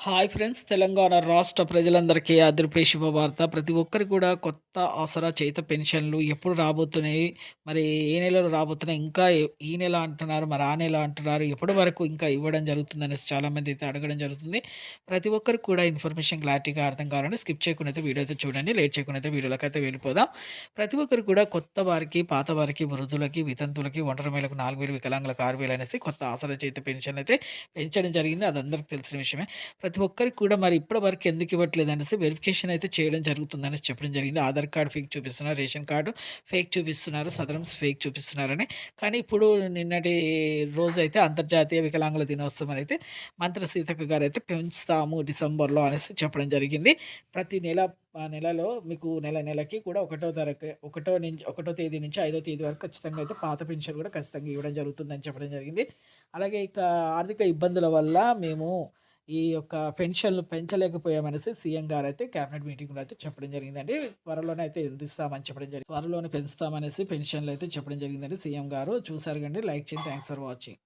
Hi friends! Telangana రాష్ట్ర ప్రజలందరికీ అదిరిపే శుభవార్త. ప్రతి ఒక్కరికి కూడా కొత్త ఆసరా చేత పెన్షన్‌లు ఎప్పుడు రాబోతున్నాయి? మరి ఏ నెలలో రాబోతున్నాయి? ఇంకా ఈ నెల అంటున్నారు. మరి ఆ నెల అంటున్నారు. ఎప్పటి వరకు ఇంకా ఇవ్వడం జరుగుతుందనేసి చాలామంది అయితే అడగడం జరుగుతుంది. ప్రతి ఒక్కరికి కూడా ఇన్ఫర్మేషన్ క్లారిటీగా అర్థం కావాలంటే స్కిప్ చేయకుండా అయితే వీడియో అయితే చూడండి. లేట్ చేయకుండా అయితే వీడియోలకైతే వెళ్ళిపోదాం. ప్రతి ఒక్కరికి కూడా కొత్త వారికి, పాత వారికి, వృద్ధులకి, వితంతువులకి, ఒంటరి మహిళలకు 4,000, వికలాంగులకు 6,000 అనేసి కొత్త ఆసరా చేత పెన్షన్‌లు అయితే పెంచడం జరిగింది. అది అందరికి తెలిసిన విషయమే. ప్రతి ఒక్కరికి కూడా మరి ఇప్పటి వరకు ఎందుకు ఇవ్వట్లేదనేసి వెరిఫికేషన్ అయితే చేయడం జరుగుతుందనేసి చెప్పడం జరిగింది. ఆధార్ కార్డ్ ఫేక్ చూపిస్తున్నారు. రేషన్ కార్డు ఫేక్ చూపిస్తున్నారు. సదరన్స్ ఫేక్ చూపిస్తున్నారని. కానీ ఇప్పుడు నిన్నటి రోజైతే అంతర్జాతీయ వికలాంగుల దినోత్సవం అయితే మంత్రి సీతక్క గారైతే పెంచుతాము డిసెంబర్‌లో అనేసి చెప్పడం జరిగింది. ప్రతి నెల నెలలో మీకు నెలకి కూడా ఒకటో తేదీ నుంచి 5వ తేదీ వరకు ఖచ్చితంగా అయితే పాత పెన్షన్ కూడా ఖచ్చితంగా ఇవ్వడం జరుగుతుందని చెప్పడం జరిగింది. అలాగే ఇక ఆర్థిక ఇబ్బందుల వల్ల మేము ఈ యొక్క పెన్షన్‌లు పెంచలేకపోయామనేసి సీఎం గారైతే క్యాబినెట్ మీటింగ్‌లో అయితే చెప్పడం జరిగిందండి. త్వరలోనే అయితే అందిస్తామని చెప్పడం జరిగింది. త్వరలోనే పెంచుతామనేసి పెన్షన్‌లు అయితే చెప్పడం జరిగిందండి సీఎం గారు. చూసారు కండి. లైక్ చేయండి. Thanks for watching.